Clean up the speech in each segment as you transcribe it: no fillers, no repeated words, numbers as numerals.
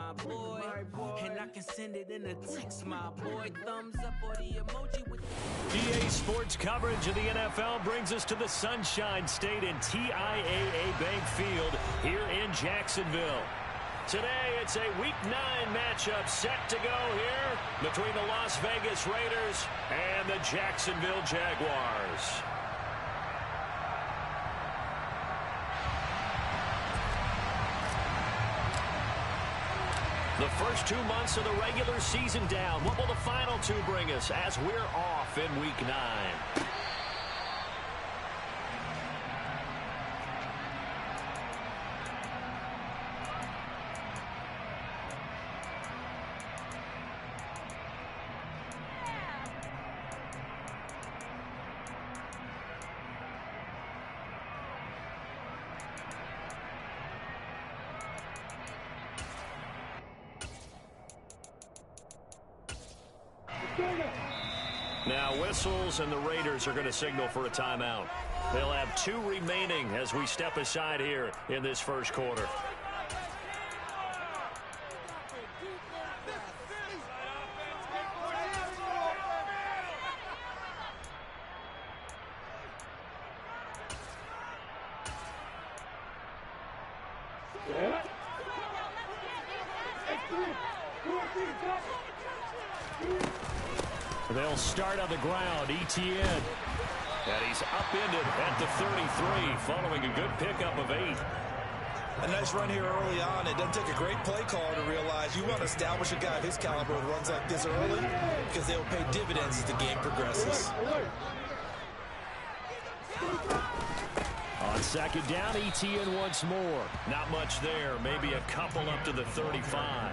my boy. And I can send it in a text, my boy. Thumbs up or the emoji with EA Sports coverage of the NFL brings us to the Sunshine State in TIAA Bank Field here in Jacksonville. Today, it's a Week 9 matchup set to go here between the Las Vegas Raiders and the Jacksonville Jaguars. The first 2 months of the regular season down. What will the final 2 bring us as we're off in Week 9? Now whistles and the Raiders are going to signal for a timeout. They'll have 2 remaining as we step aside here in this first quarter. They'll start on the ground. Etienne. And he's upended at the 33 following a good pickup of 8. A nice run here early on. It doesn't take a great play caller to realize you want to establish a guy of his caliber with runs like this early because they will pay dividends as the game progresses. On second down, Etienne once more. Not much there. Maybe a couple up to the 35.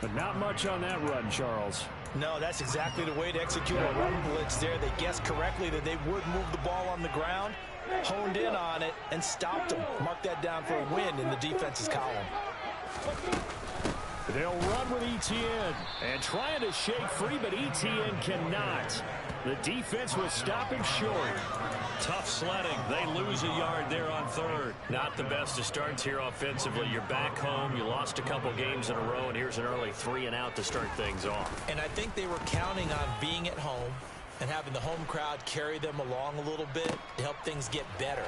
But not much on that run, Charles. No, that's exactly the way to execute a run blitz there. They guessed correctly that they would move the ball on the ground, honed in on it, and stopped them. Mark that down for a win in the defense's column. They'll run with Etienne and trying to shake free, but Etienne cannot. The defense will stop him short. Tough sledding. They lose a yard there on third. Not the best of starts here offensively. You're back home. You lost a couple games in a row, and here's an early 3-and-out to start things off. And I think they were counting on being at home and having the home crowd carry them along a little bit to help things get better.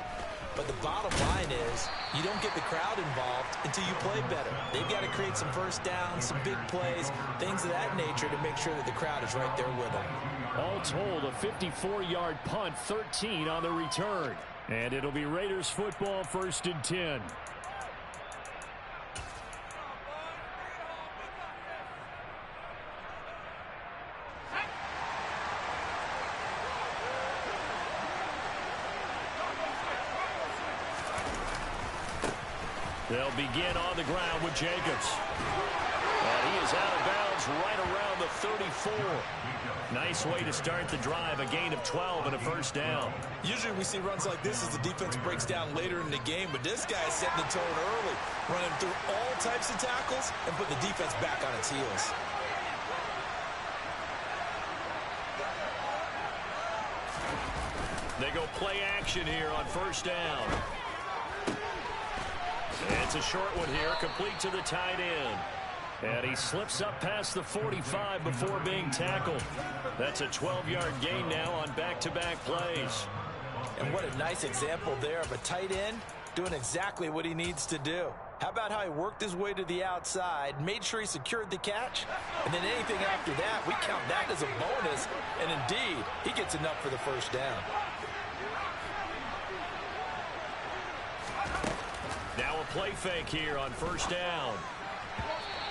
But the bottom line is you don't get the crowd involved until you play better. They've got to create some first downs, some big plays, things of that nature to make sure that the crowd is right there with them. All told, a 54-yard punt, 13 on the return. And it'll be Raiders football, 1st and 10. They'll begin on the ground with Jacobs. And he is out of bounds right around the 34. Nice way to start the drive, a gain of 12 and a first down. Usually we see runs like this as the defense breaks down later in the game, but this guy is setting the tone early, running through all types of tackles and putting the defense back on its heels. They go play action here on first down. It's a short one here, complete to the tight end. And he slips up past the 45 before being tackled. That's a 12-yard gain now on back-to-back plays. And what a nice example there of a tight end doing exactly what he needs to do. How about how he worked his way to the outside, made sure he secured the catch, and then anything after that, we count that as a bonus. And indeed, he gets enough for the first down. Now a play fake here on first down.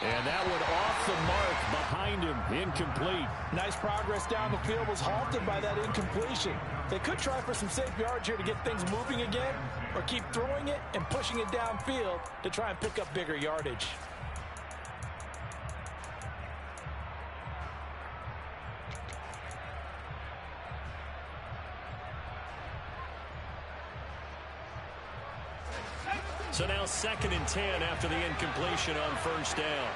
And that one off the mark behind him, incomplete. Nice progress down the field, was halted by that incompletion. They could try for some safe yards here to get things moving again, or keep throwing it and pushing it downfield to try and pick up bigger yardage. So now 2nd and 10 after the incompletion on first down.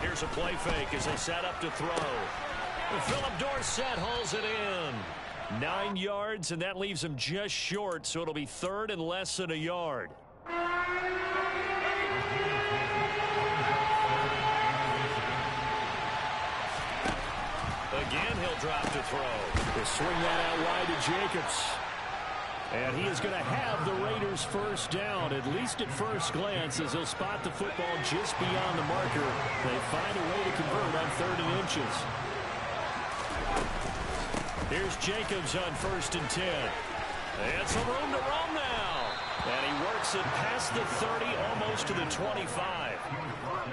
Here's a play fake as they set up to throw. And Philip Dorsett hauls it in. 9 yards, and that leaves him just short, so it'll be third and less than a yard. Again, he'll drop to throw. He'll swing that out wide to Jacobs. And he is going to have the Raiders first down, at least at first glance, as he'll spot the football just beyond the marker. They find a way to convert on 3rd and inches. Here's Jacobs on 1st and 10. And some room to roam now. And he works it past the 30, almost to the 25.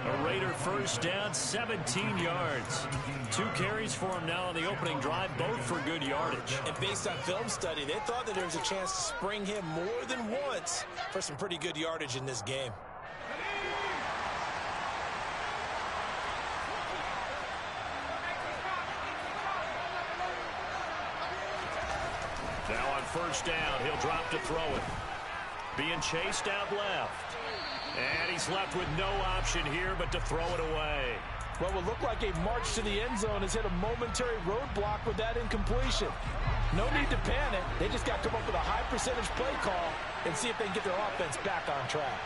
A Raider first down, 17 yards. 2 carries for him now on the opening drive, both for good yardage. And based on film study, they thought that there was a chance to spring him more than once for some pretty good yardage in this game. Now on first down, he'll drop to throw it. Being chased out left. And he's left with no option here but to throw it away. What will look like a march to the end zone has hit a momentary roadblock with that incompletion. No need to panic. They just got to come up with a high percentage play call and see if they can get their offense back on track.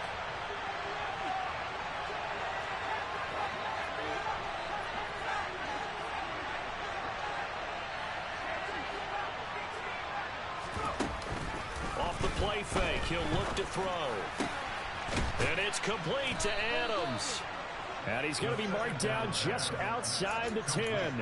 Off the play fake, he'll look to throw. And it's complete to Adams. And he's going to be marked down just outside the 10.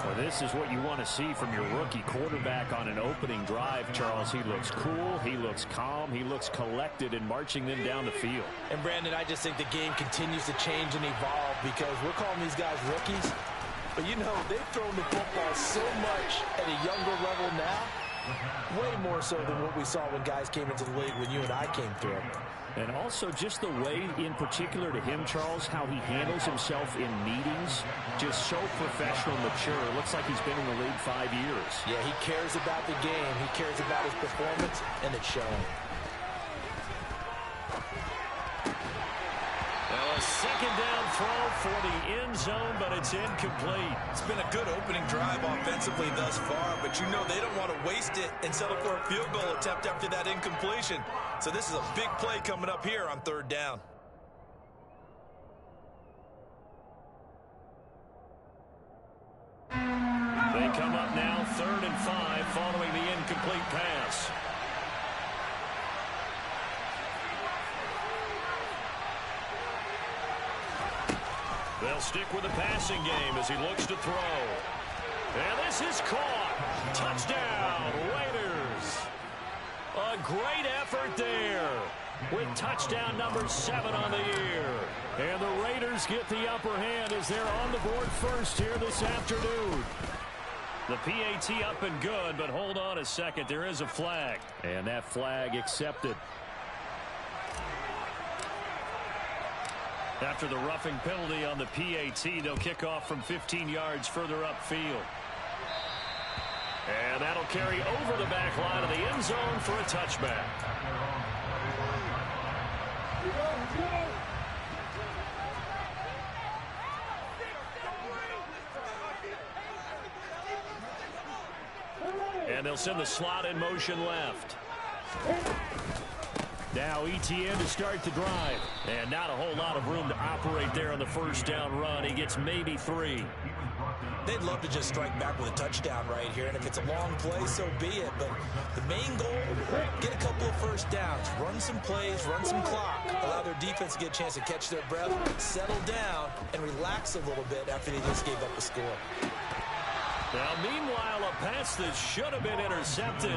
Well, this is what you want to see from your rookie quarterback on an opening drive, Charles. He looks cool, he looks calm, he looks collected in marching them down the field. And, Brandon, I just think the game continues to change and evolve because we're calling these guys rookies. But, you know, they've thrown the football so much at a younger level now, way more so than what we saw when guys came into the league when you and I came through. And also just the way, in particular to him, Charles, how he handles himself in meetings, just so professional, mature. It looks like he's been in the league 5 years. Yeah, he cares about the game. He cares about his performance, and it's showing. Now a second down throw for the end zone, but it's incomplete. It's been a good opening drive offensively thus far, but you know they don't want to waste it and settle for a field goal attempt after that incompletion. So this is a big play coming up here on 3rd down. They come up now 3rd and 5 following the incomplete pass. They'll stick with the passing game as he looks to throw. And this is caught. Touchdown, Raiders. A great effort there with touchdown number 7 on the year. And the Raiders get the upper hand as they're on the board first here this afternoon. The PAT up and good, but hold on a second. There is a flag. And that flag accepted. After the roughing penalty on the PAT, they'll kick off from 15 yards further upfield. And that'll carry over the back line of the end zone for a touchback. And they'll send the slot in motion left. Now ETN to start the drive. And not a whole lot of room to operate there on the first down run. He gets maybe 3. They'd love to just strike back with a touchdown right here, and if it's a long play, so be it. But the main goal, get a couple of first downs, run some plays, run some clock, allow their defense to get a chance to catch their breath, settle down, and relax a little bit after they just gave up a score. Now, meanwhile, a pass that should have been intercepted,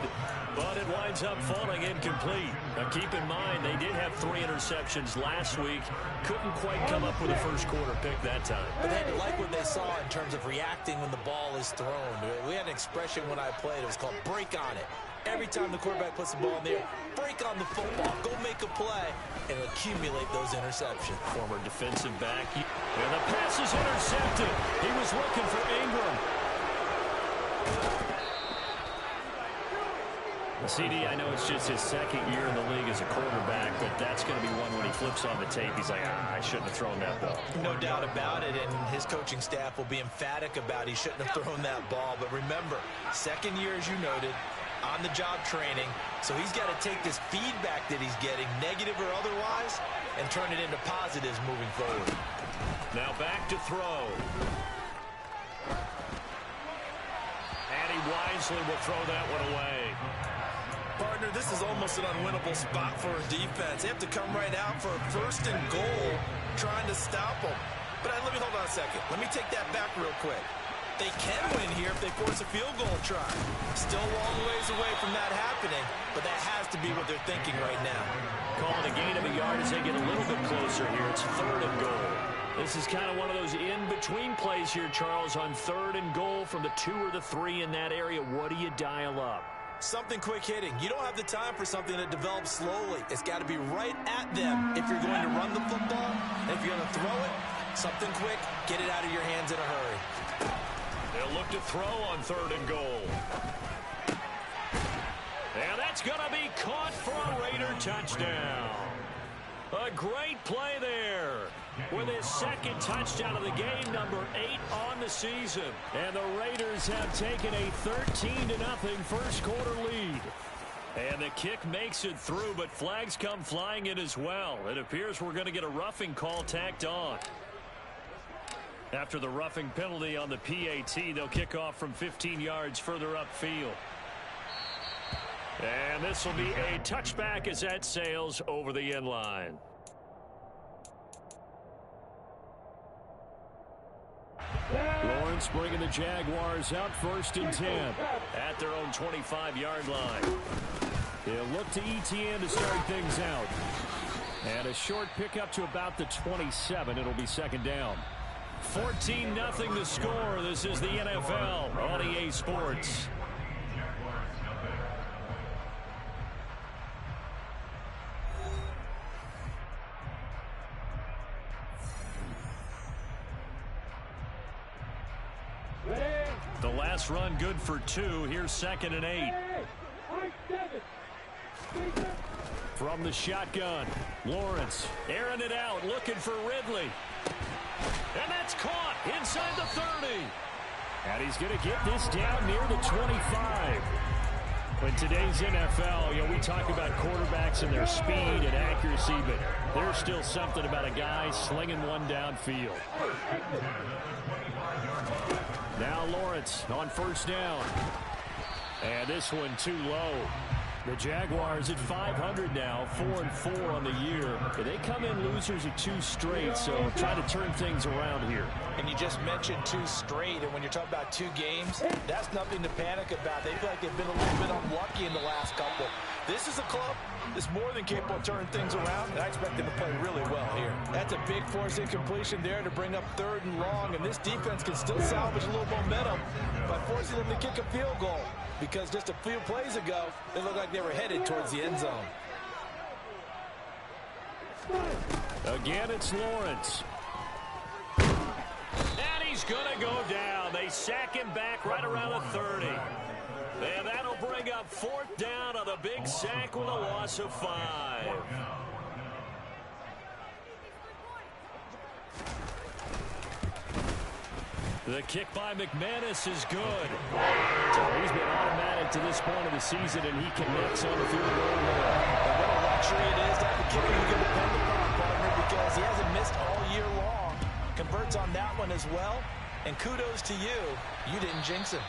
but it winds up falling incomplete. Now, keep in mind, they did have 3 interceptions last week. Couldn't quite come up with a first quarter pick that time. But they like what they saw in terms of reacting when the ball is thrown. We had an expression when I played. It was called break on it. Every time the quarterback puts the ball in the air, break on the football, go make a play, and accumulate those interceptions. Former defensive back. And the pass is intercepted. He was looking for Ingram. CD, I know it's just his second year in the league as a quarterback, but that's going to be one when he flips on the tape, he's like, I shouldn't have thrown that ball. No doubt about it, and his coaching staff will be emphatic about he shouldn't have thrown that ball. But remember, second year, as you noted, on-the-job training, so he's got to take this feedback that he's getting, negative or otherwise, and turn it into positives moving forward. Now back to throw. And he wisely will throw that one away. Partner, this is almost an unwinnable spot for a defense. They have to come right out for a 1st and goal, trying to stop them. But let me hold on a second. Let me take that back real quick. They can win here if they force a field goal try. Still a long ways away from that happening, but that has to be what they're thinking right now. Calling a gain of a yard as they get a little bit closer here. It's 3rd and goal. This is kind of one of those in-between plays here, Charles, on 3rd and goal from the 2 or the 3 in that area. What do you dial up? Something quick hitting. You don't have the time for something that develops slowly. It's got to be right at them if you're going to run the football. And if you're going to throw it, something quick, get it out of your hands in a hurry. They'll look to throw on 3rd and goal. And that's going to be caught for a Raider touchdown. A great play there with his 2nd touchdown of the game, number 8 on the season. And the Raiders have taken a 13-0 first quarter lead. And the kick makes it through, but flags come flying in as well. It appears we're going to get a roughing call tacked on. After the roughing penalty on the PAT, they'll kick off from 15 yards further upfield. And this will be a touchback as that sails over the end line. Lawrence bringing the Jaguars out 1st and 10 at their own 25-yard line. They'll look to Etienne to start things out. And a short pickup to about the 27. It'll be 2nd down. 14-0 the score. This is the NFL on EA Sports. The last run good for 2. Here's 2nd and 8. From the shotgun, Lawrence airing it out, looking for Ridley. And that's caught inside the 30. And he's going to get this down near the 25. In today's NFL, we talk about quarterbacks and their speed and accuracy, but there's still something about a guy slinging one downfield. Now Lawrence on 1st down. And this one too low. The Jaguars at 500 now, 4-4 on the year. They come in losers of 2 straight, so trying to turn things around here. And you just mentioned 2 straight, and when you're talking about 2 games, that's nothing to panic about. They feel like they've been a little bit unlucky in the last couple. This is a club that's more than capable of turning things around, and I expect them to play really well here. That's a big force incompletion there to bring up 3rd and long, and this defense can still salvage a little momentum by forcing them to kick a field goal, because just a few plays ago, it looked like they were headed towards the end zone. Again, it's Lawrence. And he's going to go down. They sack him back right around the 30. And that'll bring up 4th down on the big sack with a loss of 5. The kick by McManus is good. So he's been automatic to this point of the season, and he connects on the field goal line. And what a luxury it is to have a kicker you can depend upon, partner, because he hasn't missed all year long. Converts on that one as well. And kudos to you. You didn't jinx him.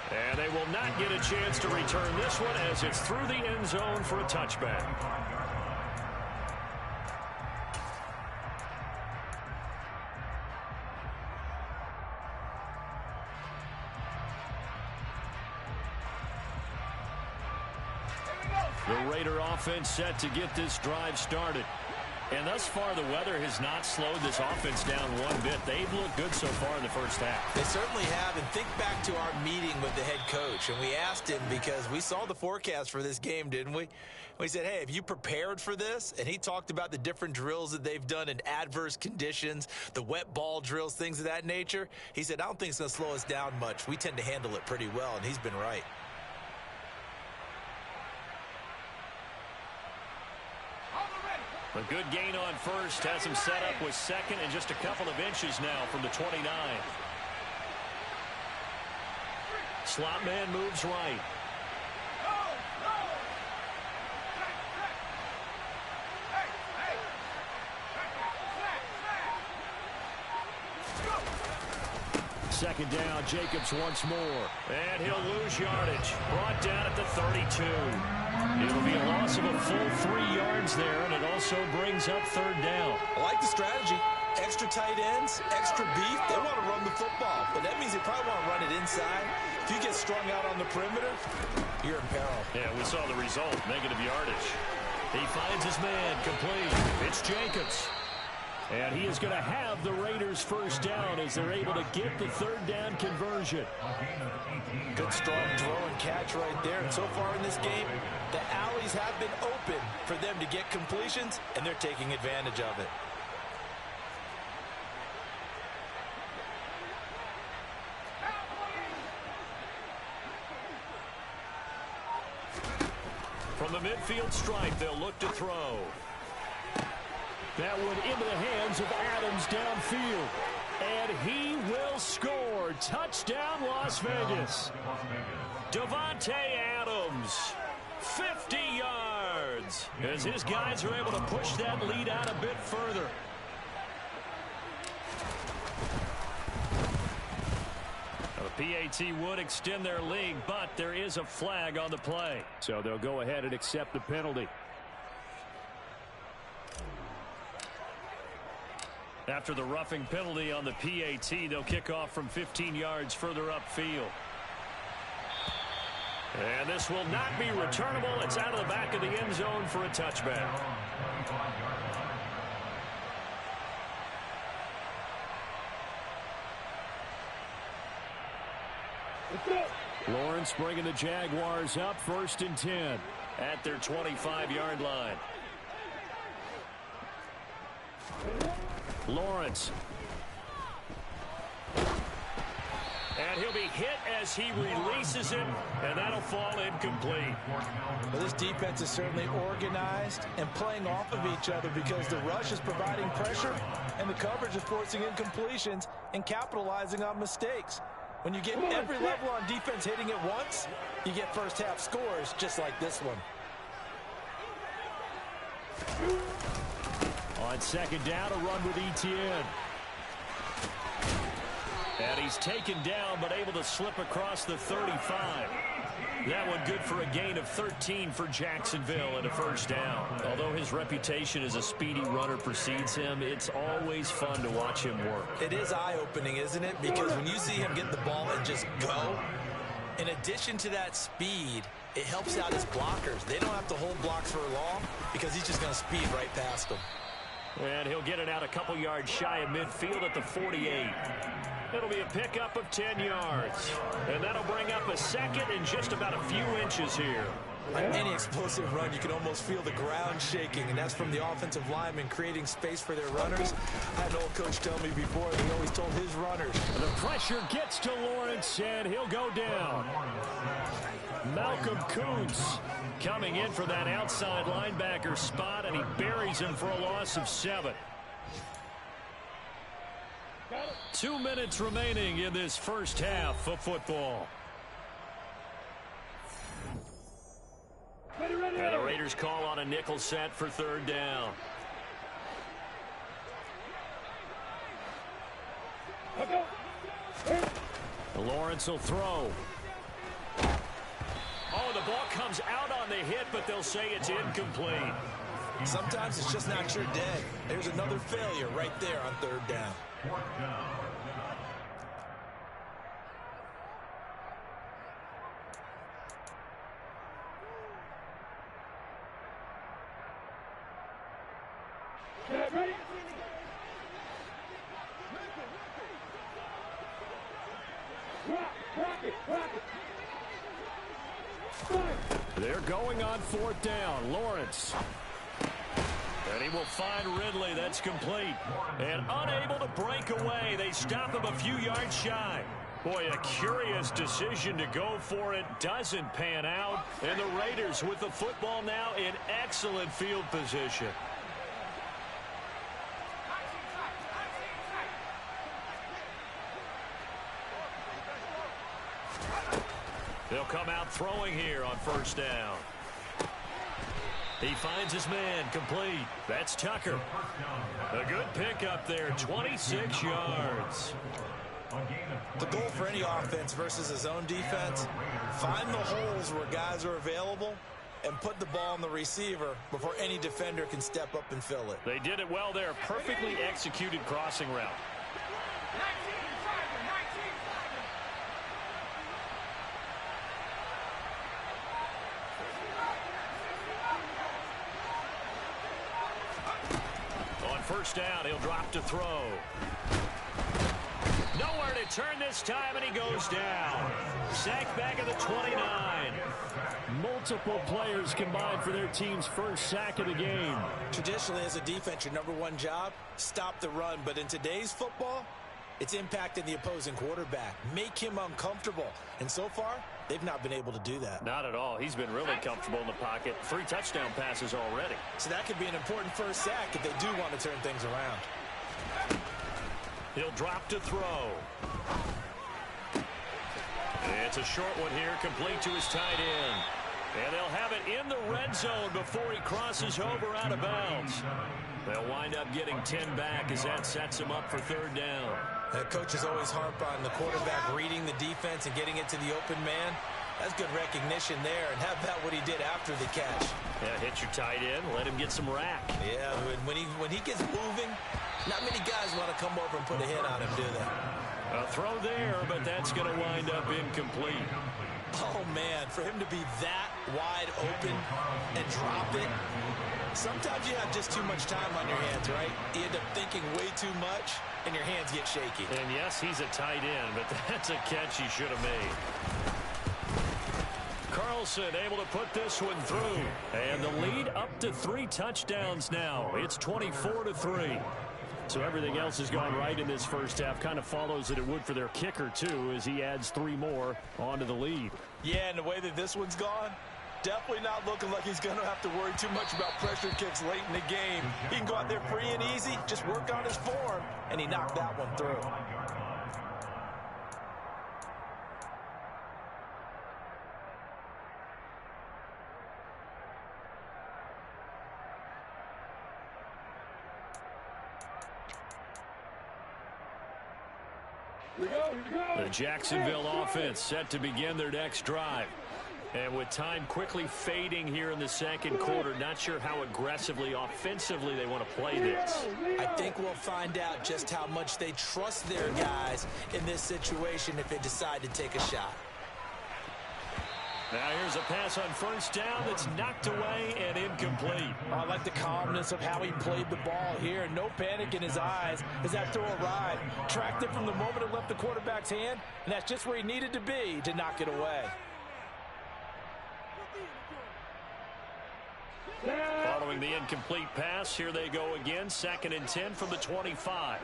And they will not get a chance to return this one as it's through the end zone for a touchback. The Raider offense set to get this drive started. And thus far, the weather has not slowed this offense down one bit. They've looked good so far in the first half. They certainly have. And think back to our meeting with the head coach. And we asked him, because we saw the forecast for this game, didn't we? We said, hey, have you prepared for this? And he talked about the different drills that they've done in adverse conditions, the wet ball drills, things of that nature. He said, I don't think it's going to slow us down much. We tend to handle it pretty well. And he's been right. A good gain on first has him set up with second and just a couple of inches now from the 29. Slot man moves right. Second down, Jacobs once more. And he'll lose yardage. Brought down at the 32. It'll be a loss of a full 3 yards there, and it also brings up third down. I like the strategy. Extra tight ends, extra beef. They want to run the football, but that means they probably want to run it inside. If you get strung out on the perimeter, you're in peril. Yeah, we saw the result, negative yardage. He finds his man, complete. It's Jacobs. And he is going to have the Raiders first down as they're able to get the third down conversion. Good strong throw and catch right there. And so far in this game, the alleys have been open for them to get completions, and they're taking advantage of it. From the midfield stripe, they'll look to throw. That one into the hands of Adams downfield. And he will score. Touchdown, Las Vegas. Davante Adams, 50 yards. As his guys are able to push that lead out a bit further. The PAT would extend their lead, but there is a flag on the play. So they'll go ahead and accept the penalty. After the roughing penalty on the PAT, they'll kick off from 15 yards further upfield. And this will not be returnable. It's out of the back of the end zone for a touchback. Lawrence bringing the Jaguars up 1st and 10 at their 25-yard line. Lawrence. And he'll be hit as he releases it, and that'll fall incomplete. Well, this defense is certainly organized and playing off of each other because the rush is providing pressure and the coverage is forcing incompletions and capitalizing on mistakes. When you get every level on defense hitting it once, you get first half scores just like this one. On second down, a run with Etienne. And he's taken down, but able to slip across the 35. That one good for a gain of 13 for Jacksonville and a first down. Although his reputation as a speedy runner precedes him, it's always fun to watch him work. It is eye-opening, isn't it? Because when you see him get the ball and just go, in addition to that speed, it helps out his blockers. They don't have to hold blocks for long because he's just going to speed right past them. And he'll get it out a couple yards shy of midfield at the 48. It'll be a pickup of 10 yards. And that'll bring up a second and just about a few inches here. On any explosive run, you can almost feel the ground shaking, and that's from the offensive linemen creating space for their runners. I had an old coach tell me before, he always told his runners. The pressure gets to Lawrence, and he'll go down. Malcolm Kuntz coming in for that outside linebacker spot, and he buries him for a loss of 7. 2 minutes remaining in this first half of football. And the Raiders call on a nickel set for third down. Lawrence will throw. Oh, the ball comes out on the hit, but they'll say it's incomplete. Sometimes it's just not your day. There's another failure right there on third down. They're going on fourth down. Lawrence. And he will find Ridley. That's complete. And unable to break away. They stop him a few yards shy. Boy, a curious decision to go for it. Doesn't pan out. And the Raiders with the football now in excellent field position. They'll come out throwing here on first down. He finds his man complete. That's Tucker. A good pickup there, 26 yards. The goal for any offense versus his own defense, find the holes where guys are available and put the ball on the receiver before any defender can step up and fill it. They did it well there. Perfectly executed crossing route. On first down, he'll drop to throw. Nowhere to turn this time, and he goes down. Sacked back at the 29. Multiple players combined for their team's first sack of the game. Traditionally, as a defense, your number one job, stop the run. But in today's football, it's impacting the opposing quarterback. Make him uncomfortable. And so far, they've not been able to do that. Not at all. He's been really comfortable in the pocket. 3 touchdown passes already. So that could be an important first sack if they do want to turn things around. He'll drop to throw. It's a short one here, complete to his tight end. And they'll have it in the red zone before he crosses over out of bounds. They'll wind up getting 10 back as that sets him up for third down. Coaches always harp on the quarterback reading the defense and getting it to the open man. That's good recognition there, and how about what he did after the catch? Yeah, hit your tight end, let him get some rack. Yeah, when he gets moving, not many guys want to come over and put a hit on him, do they? A throw there, but that's going to wind up incomplete. Oh, man, for him to be that wide open and drop it, sometimes you have just too much time on your hands, right? You end up thinking way too much, and your hands get shaky. And, yes, he's a tight end, but that's a catch he should have made. Carlson able to put this one through. And the lead up to 3 touchdowns now. It's 24-3. So everything else has gone right in this first half. Kind of follows that it would for their kicker, too, as he adds 3 more onto the lead. Yeah, and the way that this one's gone, definitely not looking like he's going to have to worry too much about pressure kicks late in the game. He can go out there free and easy, just work on his form, and he knocked that one through. The Jacksonville offense set to begin their next drive. And with time quickly fading here in the second quarter, not sure how aggressively, offensively they want to play this. I think we'll find out just how much they trust their guys in this situation if they decide to take a shot. Now here's a pass on first down that's knocked away and incomplete. I like the calmness of how he played the ball here. No panic in his eyes as that throw arrived. Tracked it from the moment it left the quarterback's hand, and that's just where he needed to be to knock it away. Following the incomplete pass, here they go again. 2nd and 10 from the 25.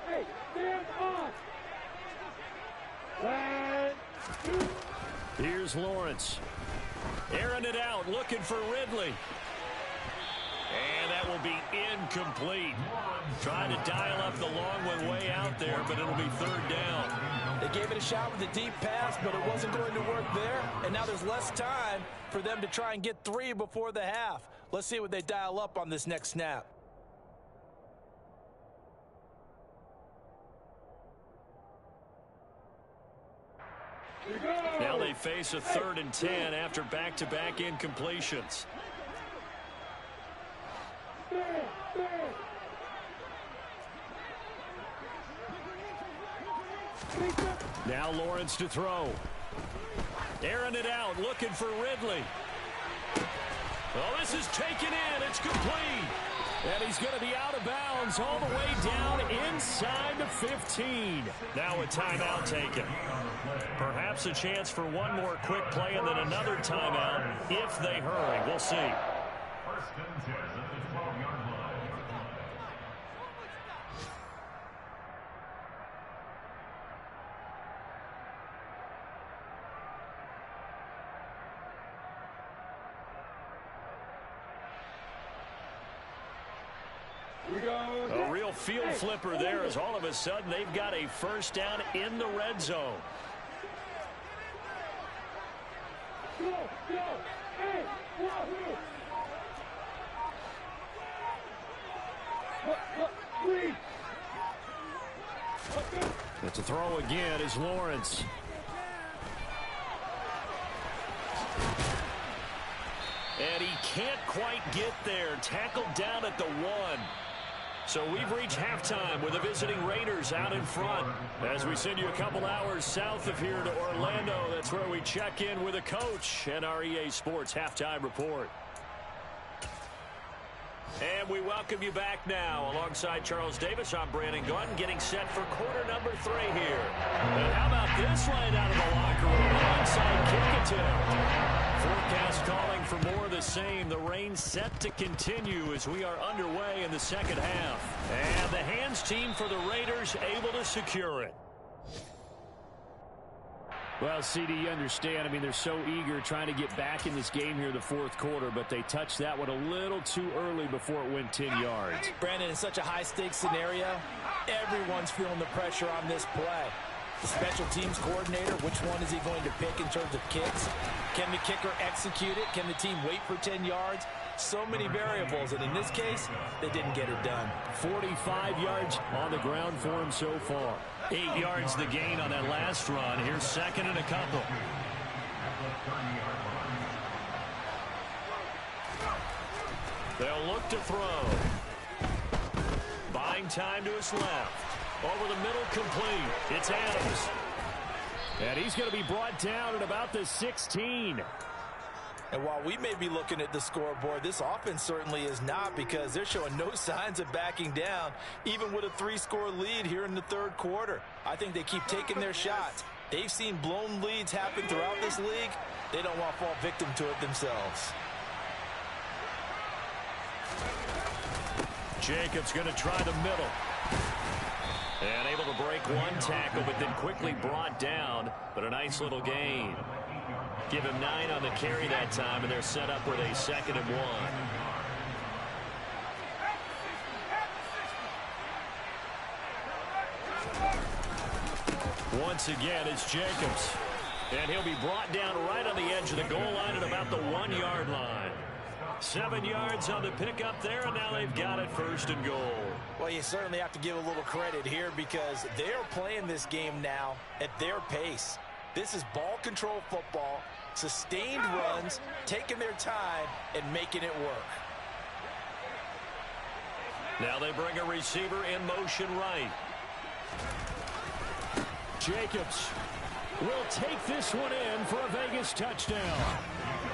Hey, stand up. 1, 2. Here's Lawrence. Airing it out, looking for Ridley. And that will be incomplete. Trying to dial up the long one way out there, but it'll be third down. They gave it a shot with a deep pass, but it wasn't going to work there. And now there's less time for them to try and get 3 before the half. Let's see what they dial up on this next snap. Now they face a 3rd and 10 after back-to-back incompletions. Now Lawrence to throw. Airing it out, looking for Ridley. Well, this is taken in. It's complete. And he's going to be out of bounds all the way down inside the 15. Now a timeout taken. Perhaps a chance for one more quick play and then another timeout if they hurry. We'll see. First and 10 at the 12-yard line. A real field flipper there as all of a sudden they've got a first down in the red zone. Go, go. Hey, Wahoo. Three. It's a throw again is Lawrence. And he can't quite get there. Tackled down at the 1. So we've reached halftime with the visiting Raiders out in front. As we send you a couple hours south of here to Orlando, that's where we check in with a coach and our EA Sports Halftime Report. And we welcome you back now. Alongside Charles Davis, I'm Brandon Gunn, getting set for quarter number 3 here. And how about this right out of the locker room? Onside kick attempt. Forecast calling for more of the same. The rain set to continue as we are underway in the second half. And the hands team for the Raiders able to secure it. Well, CD, you understand. I mean, they're so eager trying to get back in this game here in the fourth quarter, but they touched that one a little too early before it went 10 yards. Brandon, in such a high-stakes scenario, everyone's feeling the pressure on this play. The special teams coordinator, which one is he going to pick in terms of kicks? Can the kicker execute it? Can the team wait for 10 yards? So many variables, and in this case, they didn't get it done. 45 yards on the ground for him so far. 8 yards the gain on that last run. Here's second and a couple. They'll look to throw. Buying time to his left. Over the middle, complete. It's Adams. And he's going to be brought down at about the 16. And while we may be looking at the scoreboard, this offense certainly is not, because they're showing no signs of backing down, even with a 3-score lead here in the third quarter. I think they keep taking their shots. They've seen blown leads happen throughout this league. They don't want to fall victim to it themselves. Jacobs going to try the middle. And able to break one tackle, but then quickly brought down. But a nice little gain. Give him 9 on the carry that time, and they're set up with a 2nd and 1. Once again, it's Jacobs. And he'll be brought down right on the edge of the goal line at about the 1-yard line. 7 yards on the pickup there, and now they've got it 1st and goal. Well, you certainly have to give a little credit here, because they're playing this game now at their pace. This is ball control football, sustained runs, taking their time, and making it work. Now they bring a receiver in motion right. Jacobs will take this one in for a Vegas touchdown.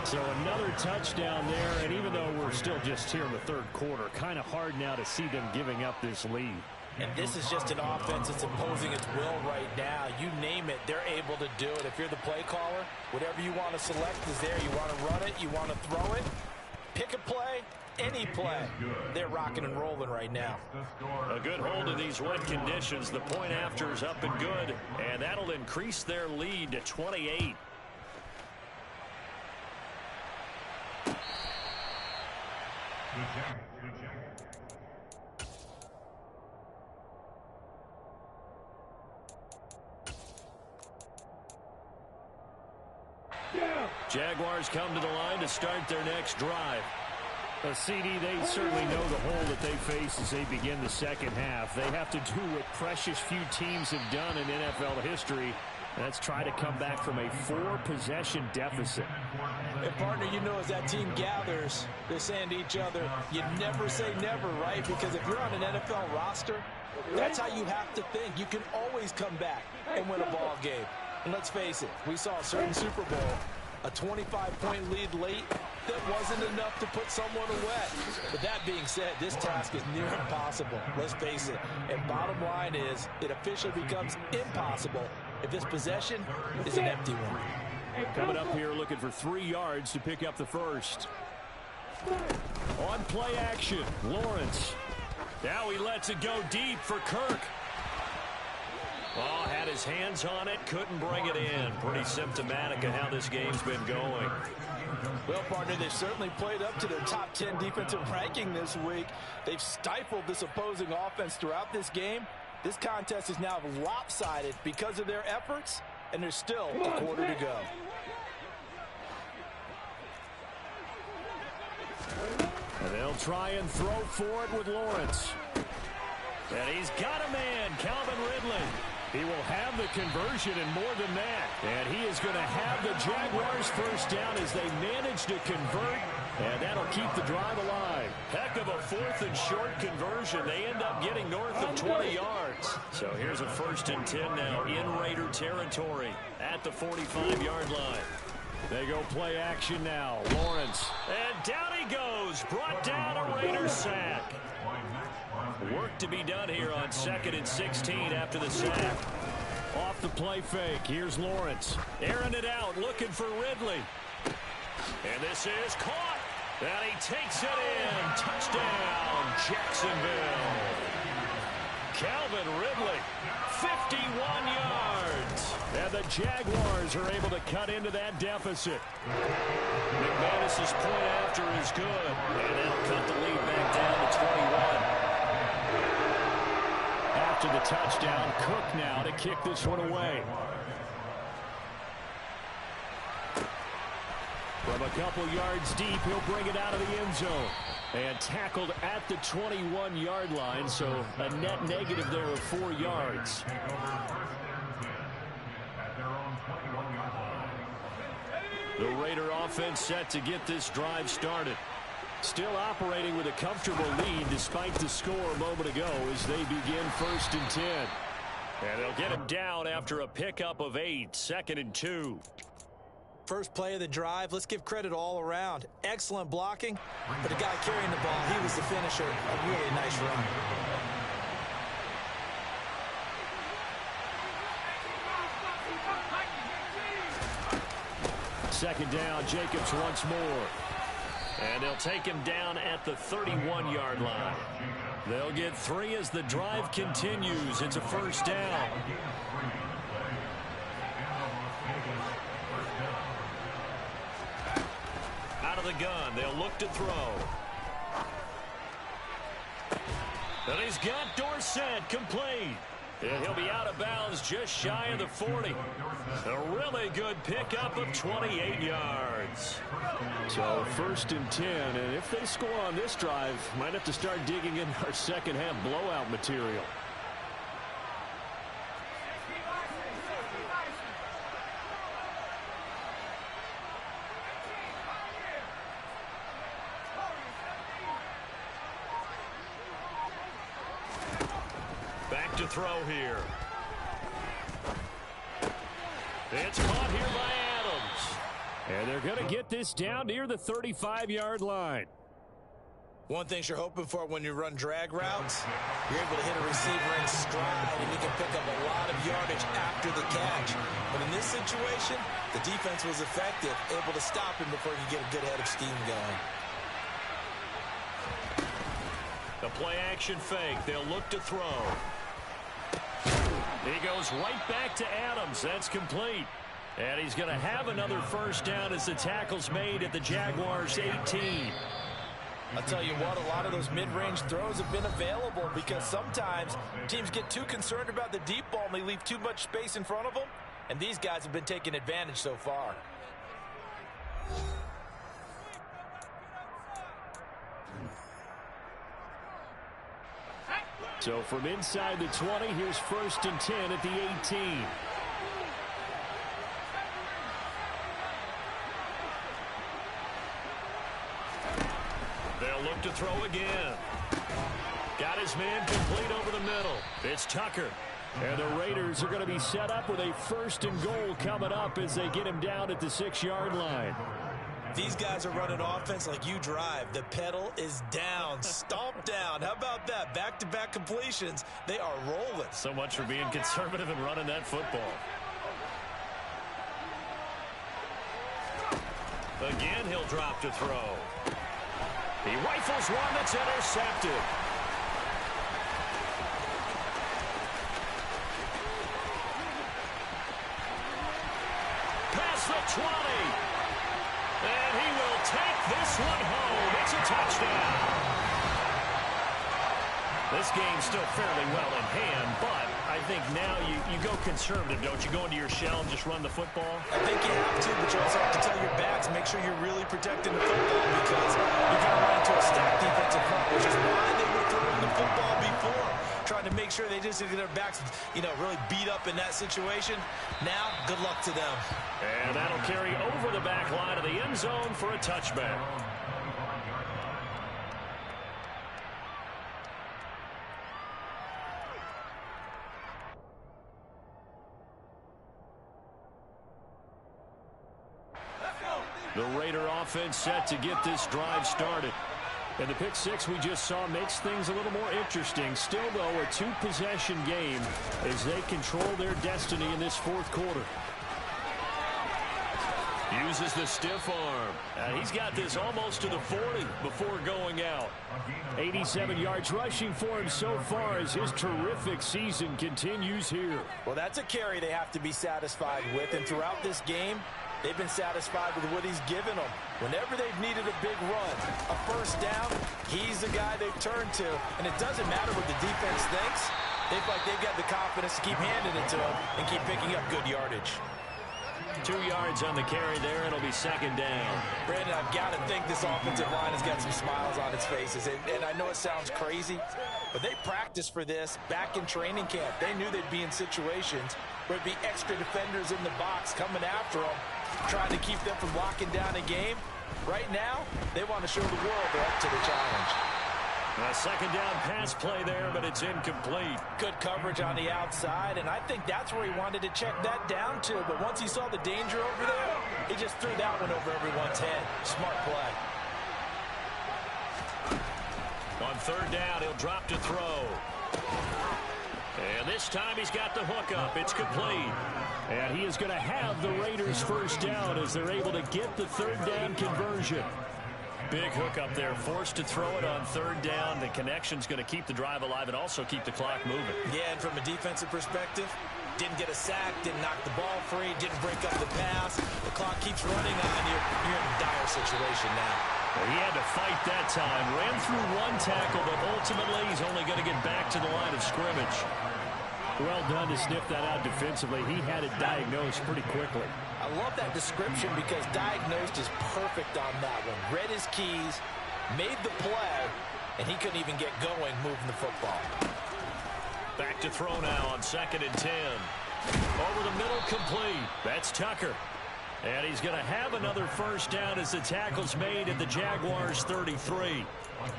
So another touchdown there, and even though we're still just here in the third quarter, kind of hard now to see them giving up this lead. And this is just an offense that's imposing its will right now. You name it, they're able to do it. If you're the play caller, whatever you want to select is there. You want to run it, you want to throw it, pick a play, any play. They're rocking and rolling right now. A good hold of these wet conditions. The point after is up and good, and that'll increase their lead to 28. Jaguars come to the line to start their next drive. CD, they certainly know the hole that they face as they begin the second half. They have to do what precious few teams have done in NFL history. That's try to come back from a 4-possession deficit. And partner, you know, as that team gathers, they're saying to each other, you never say never, right? Because if you're on an NFL roster, that's how you have to think. You can always come back and win a ball game. And let's face it, we saw a certain Super Bowl, a 25-point lead late, that wasn't enough to put someone away. But that being said, this task is near impossible. Let's face it. And bottom line is, it officially becomes impossible if this possession is an empty one. Coming up here looking for 3 yards to pick up the first. On play action, Lawrence. Now he lets it go deep for Kirk. Oh, had his hands on it, couldn't bring it in. Pretty symptomatic of how this game's been going. Well, partner, they've certainly played up to their top 10 defensive ranking this week. They've stifled this opposing offense throughout this game. This contest is now lopsided because of their efforts, and there's still a quarter to go. They'll try and throw for it with Lawrence. And he's got a man, Calvin Ridley. He will have the conversion and more than that. And he is going to have the Jaguars first down as they manage to convert. And that'll keep the drive alive. Heck of a 4th and short conversion. They end up getting north of 20 yards. So here's a 1st and 10 now in Raider territory at the 45-yard line. They go play action now. Lawrence. And down he goes. Brought down a Raider sack. Work to be done here on 2nd and 16 after the sack. Off the play fake. Here's Lawrence. Airing it out, looking for Ridley. And this is caught. And he takes it in. Touchdown, Jacksonville. Calvin Ridley, 51 yards. And the Jaguars are able to cut into that deficit. McManus's point after is good. And that'll cut the lead back down to 21. After the touchdown, Cook now to kick this one away. From a couple yards deep, he'll bring it out of the end zone. And tackled at the 21-yard line, so a net negative there of 4 yards. The Raider offense set to get this drive started. Still operating with a comfortable lead despite the score a moment ago as they begin 1st and 10. And they'll get him down after a pickup of 8, 2nd and 2. First play of the drive, let's give credit all around. Excellent blocking, but the guy carrying the ball, he was the finisher. A really nice run. Second down, Jacobs once more. And they'll take him down at the 31-yard line. They'll get 3 as the drive continues. It's a 1st down. Out of the gun, they'll look to throw. And he's got Dorsett complete. And he'll be out of bounds just shy of the 40. A really good pickup of 28 yards. So 1st and 10, and if they score on this drive, might have to start digging in our second half blowout material. Back to throw here. It's caught here by Adams. And they're going to get this down near the 35-yard line. One thing you're hoping for when you run drag routes, you're able to hit a receiver in stride, and you can pick up a lot of yardage after the catch. But in this situation, the defense was effective, able to stop him before he could get a good head of steam going. The play-action fake. They'll look to throw. He goes right back to Adams. That's complete. And he's going to have another 1st down as the tackle's made at the Jaguars' 18. I'll tell you what, a lot of those mid-range throws have been available because sometimes teams get too concerned about the deep ball and they leave too much space in front of them. And these guys have been taking advantage so far. So from inside the 20, here's 1st and 10 at the 18. They'll look to throw again. Got his man complete over the middle. It's Tucker. And the Raiders are going to be set up with a 1st and goal coming up as they get him down at the 6-yard line. These guys are running offense like you drive. The pedal is down, stomp down. How about that? Back-to-back completions. They are rolling. So much for being conservative and running that football. Again, he'll drop to throw. He rifles one that's intercepted. Past the 20. And he will take this one home. It's a touchdown. This game's still fairly well in hand, but I think now you go conservative, don't you? Go into your shell and just run the football? I think you have to, but you also have to tell your backs, make sure you're really protecting the football because you're going to run into a stacked defense opportunities to get their backs, really beat up in that situation. Now, good luck to them. And that'll carry over the back line of the end zone for a touchback. The Raider offense set to get this drive started. And the pick six we just saw makes things a little more interesting. Still, though, a two-possession game as they control their destiny in this fourth quarter. Uses the stiff arm. And he's got this almost to the 40 before going out. 87 yards rushing for him so far as his terrific season continues here. Well, that's a carry they have to be satisfied with. And throughout this game, they've been satisfied with what he's given them. Whenever they've needed a big run, a first down, he's the guy they've turned to. And it doesn't matter what the defense thinks. They feel like they've got the confidence to keep handing it to him and keep picking up good yardage. 2 yards on the carry there. It'll be second down. Brandon, I've got to think this offensive line has got some smiles on its faces. And I know it sounds crazy, but they practiced for this back in training camp. They knew they'd be in situations where it'd be extra defenders in the box coming after them, trying to keep them from locking down a game. Right now, they want to show the world they're up to the challenge. A second down pass play there, but it's incomplete. Good coverage on the outside, and I think that's where he wanted to check that down to. But once he saw the danger over there, he just threw that one over everyone's head. Smart play. On third down, he'll drop to throw. And this time he's got the hook up. It's complete. And he is going to have the Raiders first down as they're able to get the third down conversion. Big hook up there, forced to throw it on third down. The connection's going to keep the drive alive and also keep the clock moving. Yeah, and from a defensive perspective, didn't get a sack, didn't knock the ball free, didn't break up the pass. The clock keeps running on you. You're in a dire situation now. Well, he had to fight that time. Ran through one tackle, but ultimately he's only going to get back to the line of scrimmage. Well done to sniff that out defensively. He had it diagnosed pretty quickly. I love that description because diagnosed is perfect on that one. Read his keys, made the play, and he couldn't even get going moving the football. Back to throw now on 2nd and 10. Over the middle, complete. That's Tucker. And he's going to have another first down as the tackle's made at the Jaguars' 33.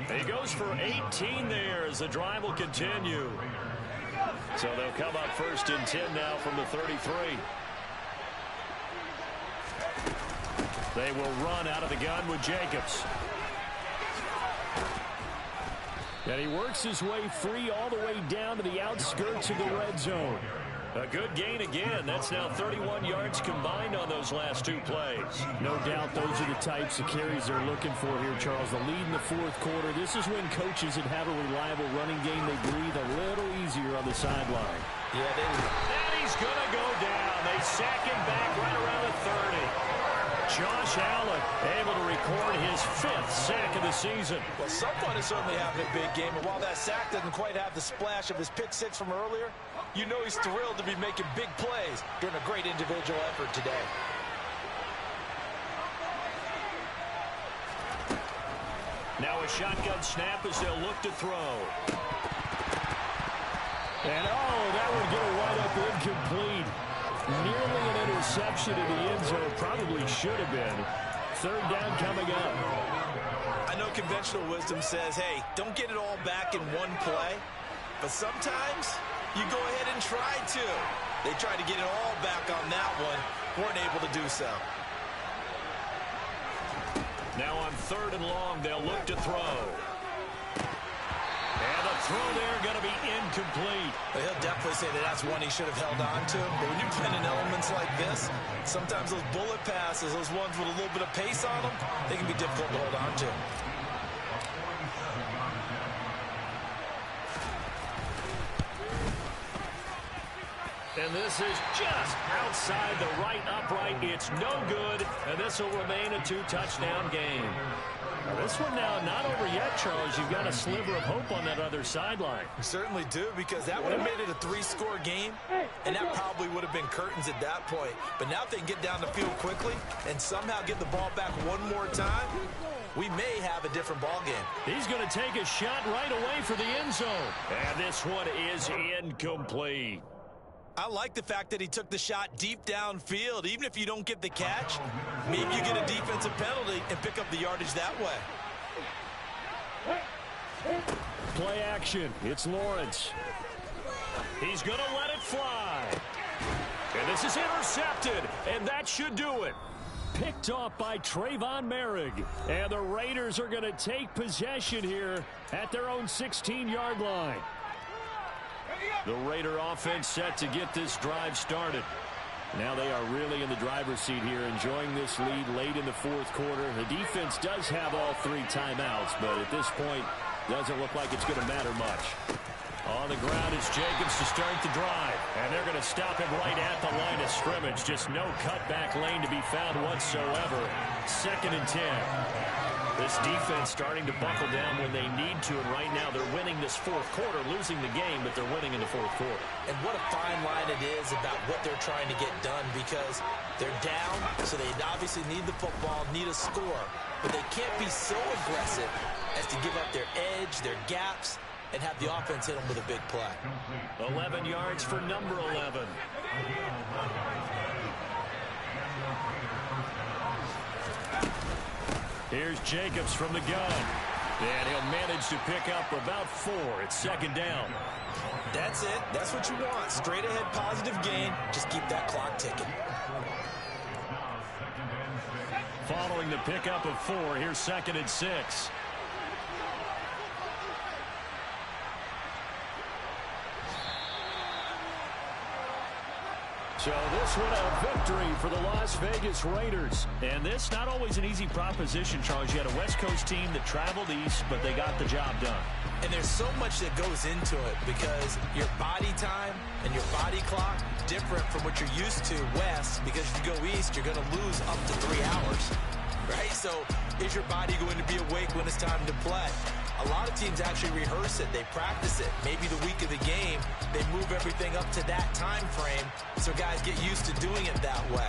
He goes for 18 there as the drive will continue. So they'll come up 1st and 10 now from the 33. They will run out of the gun with Jacobs. And he works his way free all the way down to the outskirts of the red zone. A good gain again. That's now 31 yards combined on those last two plays. No doubt those are the types of carries they're looking for here, Charles. The lead in the fourth quarter. This is when coaches that have a reliable running game, they breathe a little easier on the sideline. Yeah, they do. And he's going to go down. They sack him back right around the 30. Josh Allen able to record his 5th sack of the season. Well, someone is certainly having a big game, and while that sack doesn't quite have the splash of his pick six from earlier, you know he's thrilled to be making big plays during a great individual effort today. Now a shotgun snap as they'll look to throw. And that would get a wide up incomplete. Nearly an interception in the end zone. Probably should have been. Third down coming up. I know conventional wisdom says, hey, don't get it all back in one play. But sometimes you go ahead and try to. They tried to get it all back on that one. Weren't able to do so. Now on 3rd and long, they'll look to throw. And the throw there going to be incomplete. Well, he'll definitely say that that's one he should have held on to. But when you're playing in elements like this, sometimes those bullet passes, those ones with a little bit of pace on them, they can be difficult to hold on to. And this is just outside the right upright. It's no good, and this will remain a 2-touchdown game. Now this one now not over yet, Charles. You've got a sliver of hope on that other sideline. You certainly do, because that would have made it a 3-score game, and that probably would have been curtains at that point. But now if they can get down the field quickly and somehow get the ball back one more time, we may have a different ball game. He's going to take a shot right away for the end zone. And this one is incomplete. I like the fact that he took the shot deep downfield. Even if you don't get the catch, maybe you get a defensive penalty and pick up the yardage that way. Play action. It's Lawrence. He's going to let it fly. And this is intercepted, and that should do it. Picked off by Trayvon Merrick. And the Raiders are going to take possession here at their own 16-yard line. The Raider offense set to get this drive started. Now they are really in the driver's seat here, enjoying this lead late in the fourth quarter. The defense does have all 3 timeouts, but at this point, doesn't look like it's going to matter much. On the ground, it's Jacobs to start the drive. And they're going to stop him right at the line of scrimmage. Just no cutback lane to be found whatsoever. 2nd and 10. This defense starting to buckle down when they need to. And right now they're winning this fourth quarter, losing the game, but they're winning in the fourth quarter. And what a fine line it is about what they're trying to get done, because they're down, so they obviously need the football, need a score. But they can't be so aggressive as to give up their edge, their gaps, and have the offense hit them with a big play. 11 yards for number 11. Here's Jacobs from the gun. And he'll manage to pick up about 4. It's 2nd down. That's it. That's what you want. Straight ahead positive gain. Just keep that clock ticking. Following the pickup of 4, here's 2nd and 6. So this one a victory for the Las Vegas Raiders. And this not always an easy proposition, Charles. You had a West Coast team that traveled east, but they got the job done. And there's so much that goes into it, because your body time and your body clock different from what you're used to west, because if you go east, you're going to lose up to 3 hours, right? So is your body going to be awake when it's time to play? A lot of teams actually rehearse it. They practice it. Maybe the week of the game, they move everything up to that time frame so guys get used to doing it that way.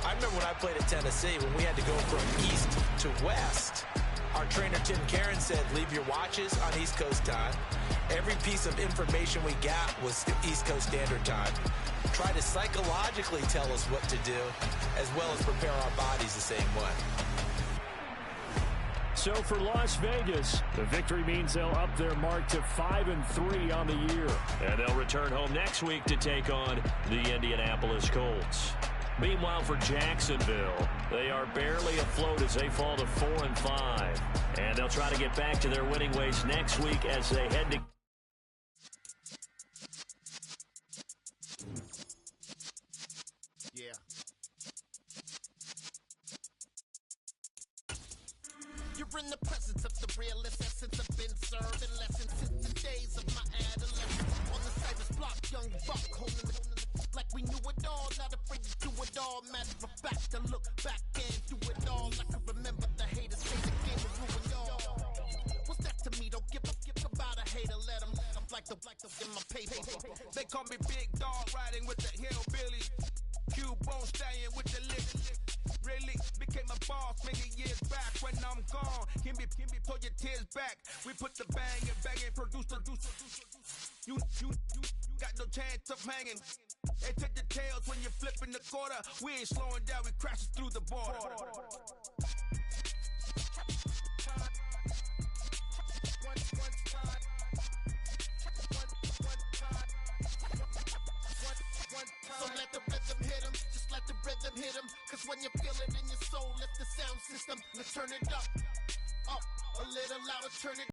I remember when I played at Tennessee, when we had to go from east to west, our trainer Tim Karen said, leave your watches on East Coast time. Every piece of information we got was East Coast Standard Time. Try to psychologically tell us what to do, as well as prepare our bodies the same way. So for Las Vegas, the victory means they'll up their mark to 5-3 on the year. And they'll return home next week to take on the Indianapolis Colts. Meanwhile, for Jacksonville, they are barely afloat as they fall to 4-5. And they'll try to get back to their winning ways next week as they head to... Yeah. You're in the presence of the realest essence. I've been serving lessons since the days of my adolescence. On the Cypress block, young buck holding the like we knew it all, not afraid to do it all. Matter of fact, to look back and do it all. I can remember the haters say the game will ruin y'all. What's that to me? Don't give about a hater. Let them like the in my paper. They call me Big Dog, riding with the hillbilly. Cubone staying with the lick. Really became a boss many years back. When I'm gone, can be pull your tears back. We put the bang and produce. You got no chance of hanging. They take the tails when you're flipping the quarter. We ain't slowing down, we crashing through the border. So let the rhythm hit him, just let the rhythm hit him. Cause when you feel it in your soul, lift the sound system. Let's turn it up, a little louder, turn it